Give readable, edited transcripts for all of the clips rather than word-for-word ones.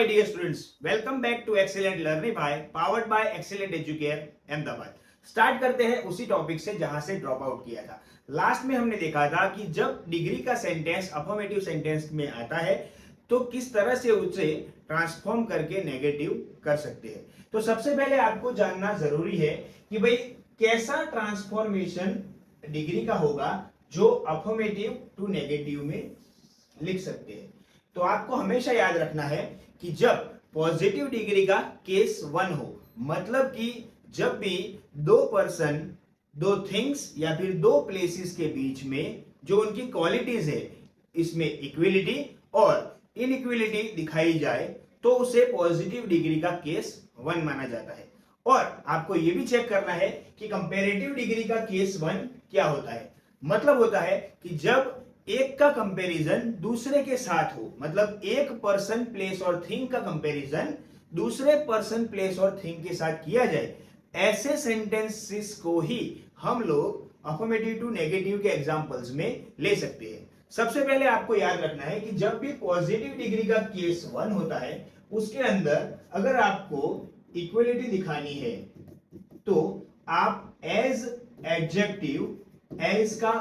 dear students, welcome back to Excellent Learning by powered by Excellent Educare Ahmedabad. Start करते हैं उसी topic से जहां से ड्रॉप आउट किया था। लास्ट में हमने देखा था कि जब डिग्री का सेंटेंस अफर्मेटिव सेंटेंस में आता है तो किस तरह से उसे ट्रांसफॉर्म करके नेगेटिव कर सकते हैं। तो सबसे पहले आपको जानना जरूरी है कि भाई कैसा ट्रांसफॉर्मेशन डिग्री का होगा जो अफर्मेटिव टू नेगेटिव में लिख सकते हैं। तो आपको हमेशा याद रखना है कि जब पॉजिटिव डिग्री का केस 1 हो, मतलब कि जब भी दो पर्सन, दो थिंग्स या फिर दो प्लेसेस के बीच में जो उनकी क्वालिटीज है इसमें इक्विलिटी और इनइक्विलिटी दिखाई जाए तो उसे पॉजिटिव डिग्री का केस 1 माना जाता है। और आपको यह भी चेक करना है कि कंपैरेटिव डिग्री का केस 1 क्या होता है। मतलब होता है कि जब एक का कंपैरिजन दूसरे के साथ हो, मतलब एक पर्सन प्लेस और थिंग का कंपैरिजन दूसरे पर्सन प्लेस और थिंग के साथ किया जाए, ऐसे सेंटेंसेस को ही हम लोग अफर्मेटिव टू नेगेटिव के एग्जांपल्स में ले सकते हैं। सबसे पहले आपको याद रखना है कि जब भी पॉजिटिव डिग्री का केस 1 होता है उसके अंदर अगर आपको इक्वलिटी दिखानी है तो आप एज एडजेक्टिव एज का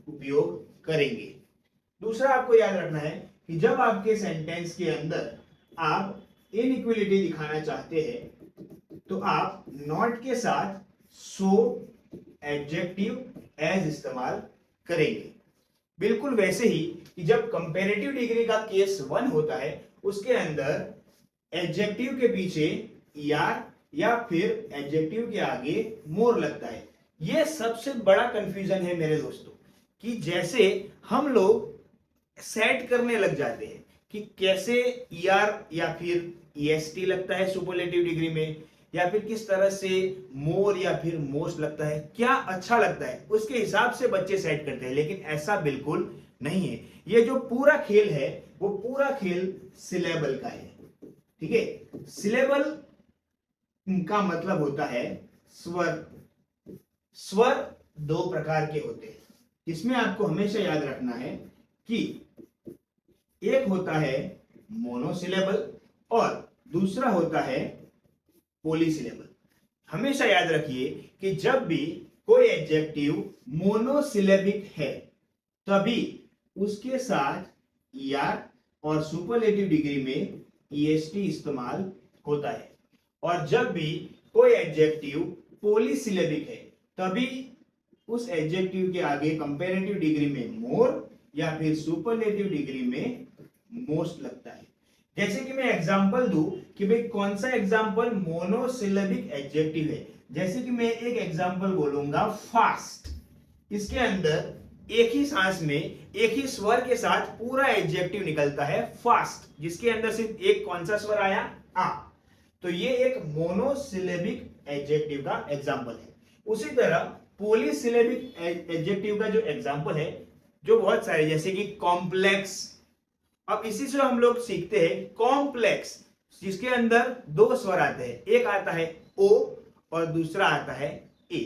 उपयोग करेंगे। दूसरा आपको याद रखना है कि जब आपके सेंटेंस के अंदर आप इनइक्वलिटी दिखाना चाहते हैं तो आप नॉट के साथ सो एडजेक्टिव एज इस्तेमाल करेंगे। बिल्कुल वैसे ही कि जब कंपैरेटिव डिग्री का केस 1 होता है उसके अंदर एडजेक्टिव के पीछे यार या फिर एडजेक्टिव के आगे मोर लगता है। यह सबसे बड़ा कंफ्यूजन है मेरे दोस्तों, कि जैसे हम लोग सेट करने लग जाते हैं कि कैसे ईआर या फिर ईएसटी लगता है सुपरलेटिव डिग्री में, या फिर किस तरह से मोर या फिर मोस्ट लगता है, क्या अच्छा लगता है उसके हिसाब से बच्चे सेट करते हैं। लेकिन ऐसा बिल्कुल नहीं है। ये जो पूरा खेल है वो पूरा खेल सिलेबल का है। ठीक है, सिलेबल का मतलब होता है स्वर। स्वर दो प्रकार के होते हैं। इसमें आपको हमेशा याद रखना है कि एक होता है मोनोसिलेबल और दूसरा होता है पॉलीसिलेबल। हमेशा याद रखिए कि जब भी कोई एडजेक्टिव मोनोसिलेबिक है तभी उसके साथ ईआर और सुपरलेटिव डिग्री में ईएसटी इस्तेमाल होता है, और जब भी कोई एडजेक्टिव पॉलीसिलेबिक है तभी उस एडजेक्टिव के आगे कंपैरेटिव डिग्री में मोर या फिर सुपरलेटिव डिग्री में मोस्ट लगता है। जैसे कि मैं एग्जांपल दूं कि भाई कौन सा एग्जांपल मोनोसिलेबिक एडजेक्टिव है। जैसे कि मैं एक एग्जांपल बोलूंगा फास्ट। इसके अंदर एक ही सांस में एक ही स्वर के साथ पूरा एडजेक्टिव निकलता है फास्ट, जिसके अंदर सिर्फ एक कौन सा स्वर आया, आ। तो ये एक मोनोसिलेबिक एडजेक्टिव का एग्जांपल है। उसी तरह पॉलीसिलेबिक एडजेक्टिव का जो एग्जांपल है, जो बहुत सारे, जैसे कि कॉम्प्लेक्स। अब इसी से हम लोग सीखते हैं कॉम्प्लेक्स, जिसके अंदर दो स्वर आते हैं, एक आता है ओ और दूसरा आता है ए।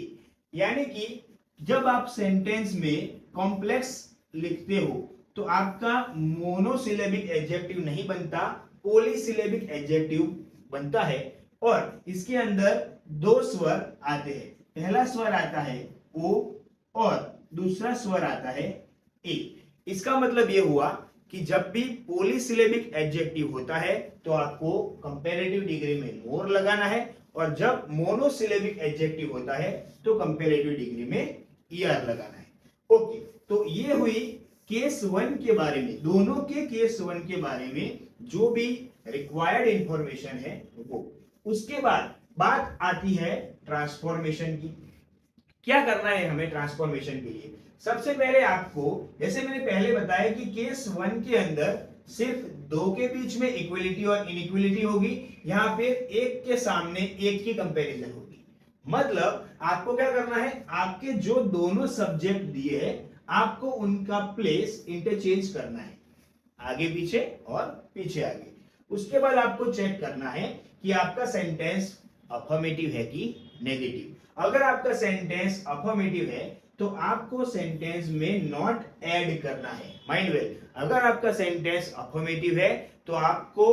यानी कि जब आप सेंटेंस में कॉम्प्लेक्स लिखते हो तो आपका मोनोसिलेबिक एडजेक्टिव नहीं बनता, पॉलीसिलेबिक एडजेक्टिव बनता है, और इसके अंदर दो स्वर आते हैं। पहला स्वर आता है ओ और दूसरा स्वर आता है ए। इसका मतलब यह हुआ कि जब भी पॉलीसिलेबिक एडजेक्टिव होता है तो आपको कंपैरेटिव डिग्री में मोर लगाना है, और जब मोनोसिलेबिक एडजेक्टिव होता है तो कंपैरेटिव डिग्री में ईआर लगाना है। ओके, तो ये हुई केस 1 के बारे में, दोनों के केस 1 के बारे में जो भी रिक्वायर्ड इंफॉर्मेशन है वो। उसके बाद बात आती है ट्रांसफॉर्मेशन की। क्या करना है हमें ट्रांसफॉर्मेशन के लिए? सबसे पहले आपको, जैसे मैंने पहले बताया कि केस 1 के अंदर सिर्फ दो के बीच में इक्वलिटी और इनइक्वलिटी होगी, यहां पे एक के सामने एक की कंपैरिजन होगी। मतलब आपको क्या करना है, आपके जो दोनों सब्जेक्ट दिए हैं आपको उनका प्लेस इंटरचेंज करना है, आगे पीछे और पीछे आगे। उसके बाद आपको चेक करना है कि आपका सेंटेंस अफर्मेटिव है कि नेगेटिव। अगर आपका सेंटेंस अफर्मेटिव है तो आपको सेंटेंस में नॉट ऐड करना है। माइंड वेल, अगर आपका सेंटेंस अफर्मेटिव है तो आपको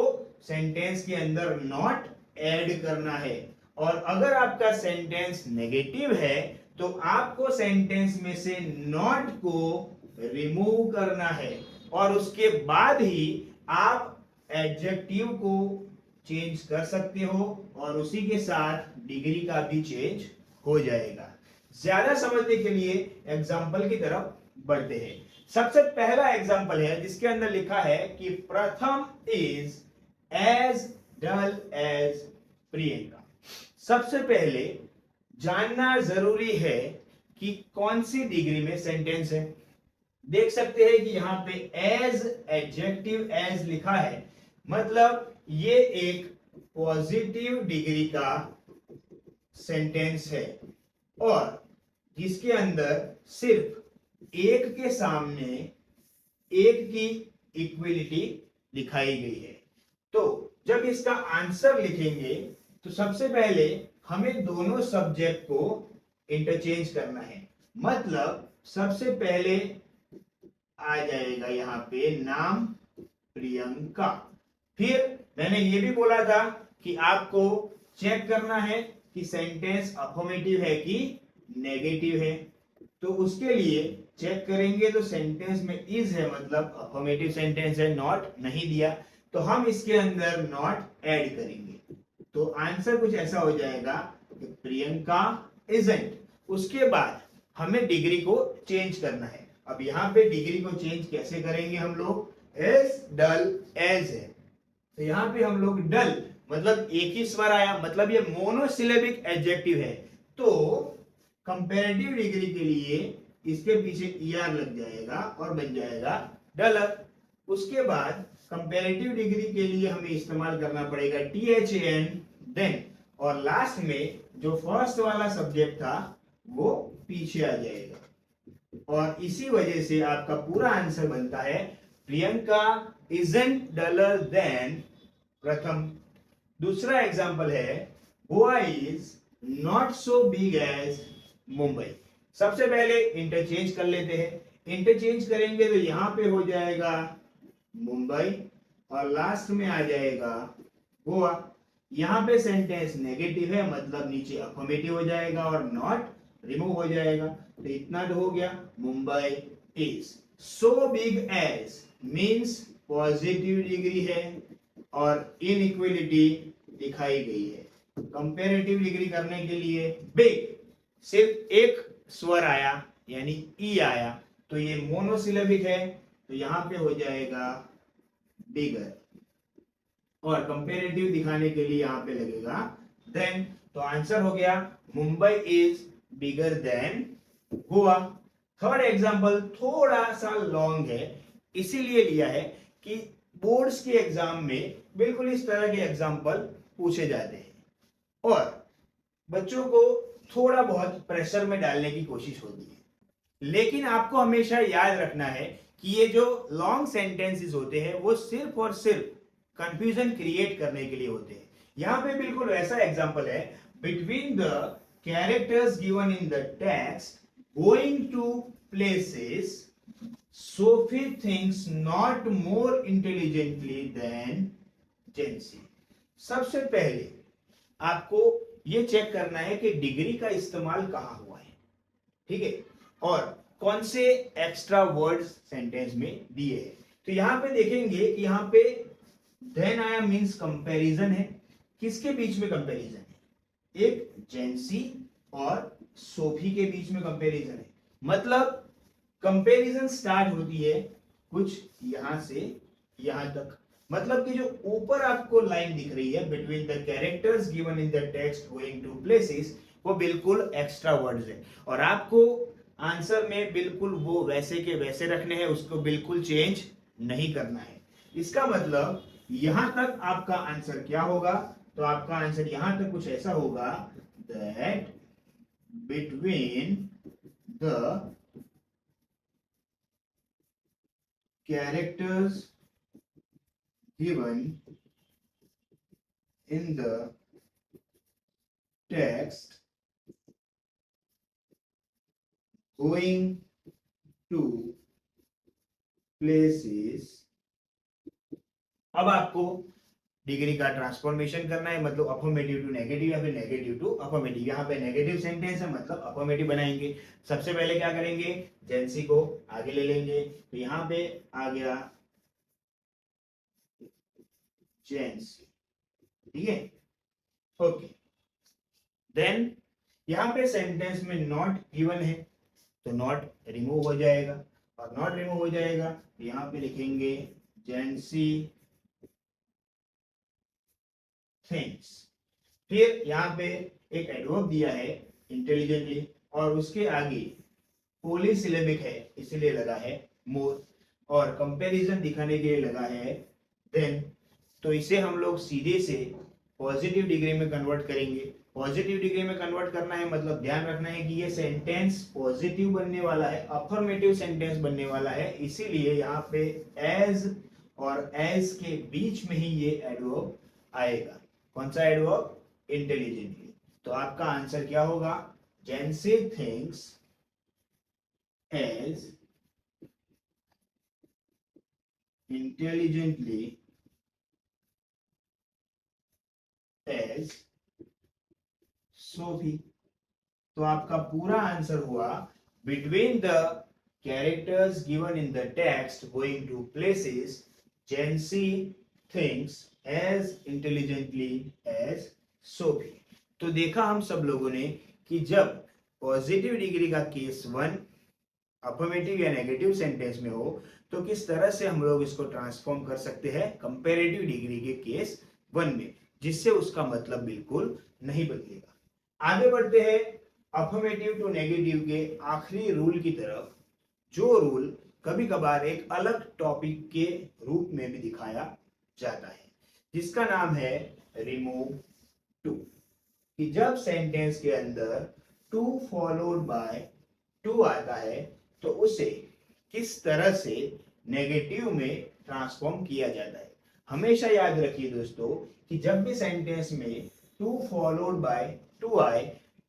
सेंटेंस के अंदर नॉट ऐड करना है, और अगर आपका सेंटेंस नेगेटिव है तो आपको सेंटेंस में से नॉट को रिमूव करना है, और उसके बाद ही आप एडजेक्टिव को चेंज कर सकते हो, और उसी के साथ डिग्री का भी चेंज हो जाएगा। ज्यादा समझने के लिए एग्जाम्पल की तरफ बढ़ते हैं। सबसे पहला एग्जाम्पल है जिसके अंदर लिखा है कि Pratham is as dull as Priyanka. सबसे पहले जानना जरूरी है कि कौन सी डिग्री में सेंटेंस है। देख सकते हैं कि यहां पे एज एडजेक्टिव एज लिखा है, मतलब ये एक पॉजिटिव डिग्री का सेंटेंस है, और जिसके अंदर सिर्फ एक के सामने एक की इक्विलिटी दिखाई गई है। तो जब इसका आंसर लिखेंगे तो सबसे पहले हमें दोनों सब्जेक्ट को इंटरचेंज करना है। मतलब सबसे पहले आ जाएगा यहाँ पे नाम प्रियंका। फिर मैंने ये भी बोला था कि आपको चेक करना है कि सेंटेंस अफर्मेटिव है कि नेगेटिव है। तो उसके लिए चेक करेंगे तो सेंटेंस में इज है, मतलब अफर्मेटिव सेंटेंस है, नॉट नहीं दिया, तो हम इसके अंदर नॉट ऐड करेंगे। तो आंसर कुछ ऐसा हो जाएगा कि प्रियंका इजंट। उसके बाद हमें डिग्री को चेंज करना है। अब यहाँ पे डिग्री को चेंज कैसे करेंगे हम लोग, एज डल एज है, तो यहाँ पे हम लोग डल मतलब एक ही स्वर आया, मतलब ये मोनोसिलेबिक एडजेक्टिव है, तो कंपैरेटिव डिग्री के लिए इसके पीछे er लग जाएगा और बन जाएगा डलर। उसके बाद कंपैरेटिव डिग्री के लिए हमें इस्तेमाल करना पड़ेगा THAN देन, और लास्ट में जो फर्स्ट वाला सब्जेक्ट था वो पीछे आ जाएगा, और इसी वजह से आपका पूरा आंसर बनता है प्रियंका isn't duller than प्रथम। दूसरा एग्जांपल है Goa is not so big as Mumbai. सबसे पहले इंटरचेंज कर लेते हैं। इंटरचेंज करेंगे तो यहां पे हो जाएगा मुंबई और लास्ट में आ जाएगा गोवा। यहां पे सेंटेंस नेगेटिव है, मतलब नीचे अफर्मेटिव हो जाएगा और नॉट रिमूव हो जाएगा। तो इतना तो हो गया, Mumbai is so big as means positive degree है और इनइक्वलिटी दिखाई गई है। कंपैरेटिव डिग्री करने के लिए बिग सिर्फ एक स्वर आया यानी ई आया, तो ये मोनोसिलेबिक है, तो यहां पे हो जाएगा बिगर, और कंपैरेटिव दिखाने के लिए यहां पे लगेगा देन। तो आंसर हो गया Mumbai is bigger than Goa. Third example थोड़ा सा लॉन्ग है, इसीलिए लिया है कि बोर्ड्स के एग्जाम में बिल्कुल इस तरह के एग्जांपल पूछे जाते हैं और बच्चों को थोड़ा बहुत प्रेशर में डालने की कोशिश होती है। लेकिन आपको हमेशा याद रखना है कि ये जो लॉन्ग सेंटेंसेस होते हैं वो सिर्फ और सिर्फ कंफ्यूजन क्रिएट करने के लिए होते हैं। यहां पे बिल्कुल वैसा एग्जांपल है, between the characters given in the text going to places Sophie thinks not more intelligently than Jency. सबसे पहले आपको ये चेक करना है कि डिग्री का इस्तेमाल कहां हुआ है, ठीक है, और कौन से एक्स्ट्रा वर्ड्स सेंटेंस में दिए हैं। तो यहां पे देखेंगे कि यहां पे देन आया मींस कंपैरिजन है। किसके बीच में कंपैरिजन है, एक जेंसी और सोफी के बीच में कंपैरिजन है। मतलब कंपैरिजन स्टार्ट होती है कुछ यहां से यहां तक, मतलब कि जो ऊपर आपको लाइन दिख रही है between the characters given in the text going to places, वो बिल्कुल एक्स्ट्रा वर्ड्स है, और आपको आंसर में बिल्कुल वो वैसे के वैसे रखने हैं, उसको बिल्कुल चेंज नहीं करना है। इसका मतलब यहां तक आपका आंसर क्या होगा, तो आपका आंसर यहां तक कुछ ऐसा होगा that between the characters given in the text going to places अब आपको डिग्री का ट्रांसफॉर्मेशन करना है, मतलब अफर्मेटिव टू नेगेटिव या फिर नेगेटिव टू अफर्मेटिव। यहाँ पे नेगेटिव सेंटेंस है मतलब अफर्मेटिव बनाएंगे। सबसे पहले क्या करेंगे, जेंसी को आगे ले लेंगे, तो यहाँ पे आ गया जेंसी, ठीक है, ओके। देन यहाँ पे सेंटेंस में नॉट गिवन है तो नॉट रिमूव हो जाएगा, और नॉट रिमूव हो जाएगा तो यहाँ पे लिखेंगे जेंसी थिंग्स। फिर यहाँ पे एक एडवर्ब दिया है इंटेलिजेंटली, और उसके आगे पॉलीसिलेबिक है इसलिए लगा है मोर, और कंपैरिजन दिखाने के लिए लगा है देन। तो इसे हम लोग सीधे से पॉजिटिव डिग्री में कन्वर्ट करेंगे। पॉजिटिव डिग्री में कन्वर्ट करना है मतलब ध्यान रखना है कि ये सेंटेंस पॉजिटिव बनने वाला है, अफर्मेटिव सेंटेंस बनने वाला है, इसीलिए यहाँ पे एज और एज के बीच में ही ये एडवर्ब आएगा। कौन सा एडवर्ब, इंटेलिजेंटली। तो आपका आंसर क्या होगा, जेंसी thinks as intelligently as Sophie। तो आपका पूरा आंसर हुआ between the characters given in the text going to places, Jency thinks as intelligently as Sophie। तो देखा हम सब लोगों ने कि जब पॉजिटिव डिग्री का केस 1 अफर्मेटिव या नेगेटिव सेंटेंस में हो तो किस तरह से हम लोग इसको ट्रांसफॉर्म कर सकते हैं कंपैरेटिव डिग्री के केस 1 में, जिससे उसका मतलब बिल्कुल नहीं बदलेगा। आगे बढ़ते हैं अफर्मेटिव टू नेगेटिव के आखिरी रूल की तरफ, जो रूल कभी कभार एक अलग टॉपिक के रूप में भी दिखाया जाता है, जिसका नाम है रिमूव टू। कि जब सेंटेंस के अंदर टू फॉलोड बाय टू आता है तो उसे किस तरह से नेगेटिव में ट्रांसफॉर्म किया जाता है। हमेशा याद रखिए दोस्तों कि जब भी सेंटेंस में टू फॉलोड बाय टू आए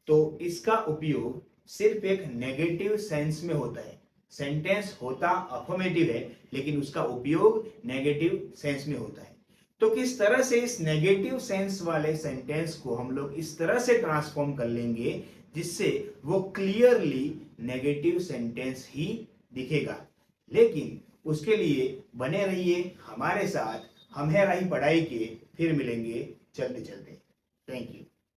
तो इसका उपयोग सिर्फ एक नेगेटिव सेंस में होता है। सेंटेंस होता अफर्मेटिव है लेकिन उसका उपयोग नेगेटिव सेंस में होता है। तो किस तरह से इस नेगेटिव सेंस वाले सेंटेंस को हम लोग इस तरह से ट्रांसफॉर्म कर लेंगे जिससे वो क्लियरली नेगेटिव सेंटेंस ही दिखेगा। लेकिन उसके लिए बने रहिए हमारे साथ, हम है राही पढ़ाई के, फिर मिलेंगे चलते चलते। Thank you.